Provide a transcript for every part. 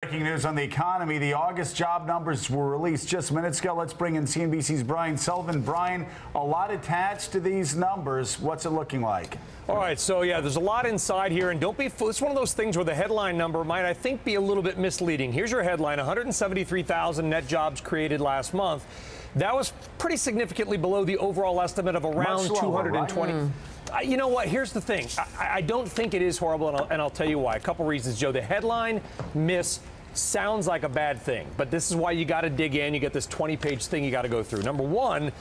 Breaking news on the economy. The August job numbers were released just minutes ago. Let's bring in CNBC's Brian Sullivan. Brian, a lot attached to these numbers. What's it looking like? All right, so yeah, there's a lot inside here, and don't be fooled. It's one of those things where the headline number might, I think, be a little bit misleading. Here's your headline: 173,000 net jobs created last month. That was pretty significantly below the overall estimate of around 220. Right? You know what? Here's the thing. I don't think it is horrible, and I'll tell you why. A couple reasons, Joe. The headline miss sounds like a bad thing, but this is why you got to dig in. You get this 20-page thing you got to go through. Number one,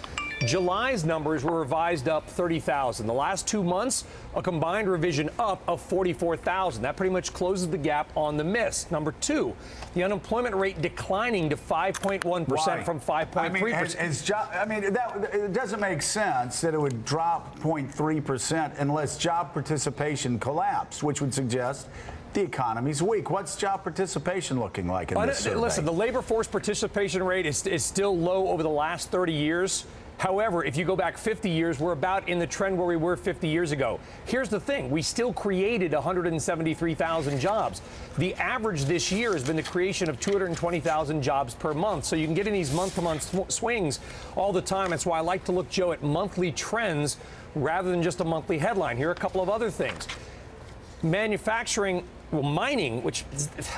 July's numbers were revised up 30,000. The last 2 months, a combined revision up of 44,000. That pretty much closes the gap on the miss. Number two, the unemployment rate declining to 5.1% from 5.3%. It doesn't make sense that it would drop 0.3% unless job participation collapsed, which would suggest the economy's weak. What's job participation looking like in this survey? Listen, the labor force participation rate is still low over the last 30 years. However, if you go back 50 years, we're about in the trend where we were 50 years ago. Here's the thing. We still created 173,000 jobs. The average this year has been the creation of 220,000 jobs per month. So you can get in these month-to-month swings all the time. That's why I like to look, Joe, at monthly trends rather than just a monthly headline. Here are a couple of other things. Manufacturing, well, mining, which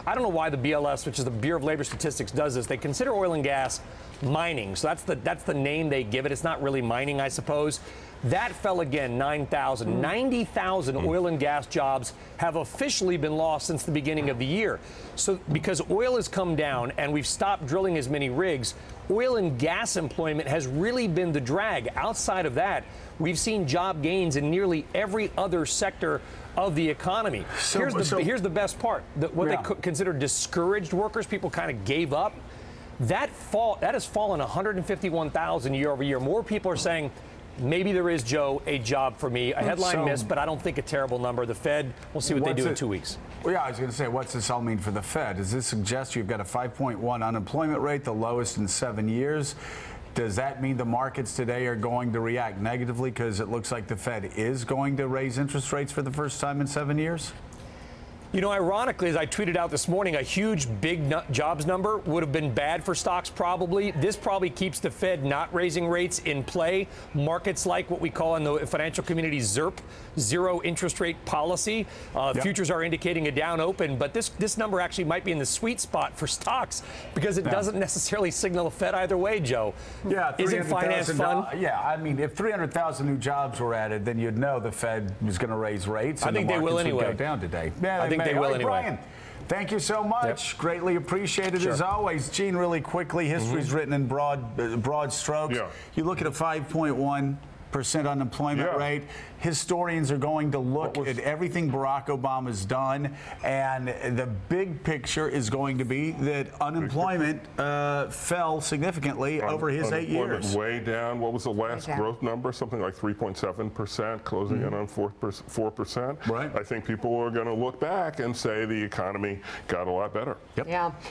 I don't know why the BLS, which is the Bureau of Labor Statistics, does this. They consider oil and gas mining. So that's the name they give it. It's not really mining, I suppose. That fell again, 9,000. 90,000 oil and gas jobs have officially been lost since the beginning of the year. So because oil has come down and we've stopped drilling as many rigs, oil and gas employment has really been the drag. Outside of that, we've seen job gains in nearly every other sector of the economy. Here's the best part. What they consider discouraged workers, people kind of gave up. That has fallen 151,000 year over year. More people are saying, maybe there is, Joe, a job for me. A headline miss, but I don't think a terrible number. The Fed, we'll see what they do in 2 weeks. Well, yeah, I was going to say, what's this all mean for the Fed? Does this suggest you've got a 5.1 unemployment rate, the lowest in 7 years? Does that mean the markets today are going to react negatively because it looks like the Fed is going to raise interest rates for the first time in 7 years? You know, ironically, as I tweeted out this morning, a huge big jobs number would have been bad for stocks probably. This probably keeps the Fed not raising rates in play. Markets like what we call in the financial community ZIRP, zero interest rate policy. Futures are indicating a down open, but this number actually might be in the sweet spot for stocks because it doesn't necessarily signal the Fed either way, Joe. Yeah, isn't finance fun? Yeah, I mean, if 300,000 new jobs were added, then you'd know the Fed was going to raise rates. I think they will anyway. Would go down today. Yeah, I think they will anyway. Brian, thank you so much. Yep. Greatly appreciated as always. Gene, really quickly, history's written in broad strokes. Yeah. You look at a 5.1% unemployment rate. Historians are going to look at everything Barack Obama's done, and the big picture is going to be that unemployment fell significantly over his 8 years. Way down. What was the last growth number? Something like 3.7%, closing in on 4%. Right. I think people are going to look back and say the economy got a lot better. Yep. Yeah.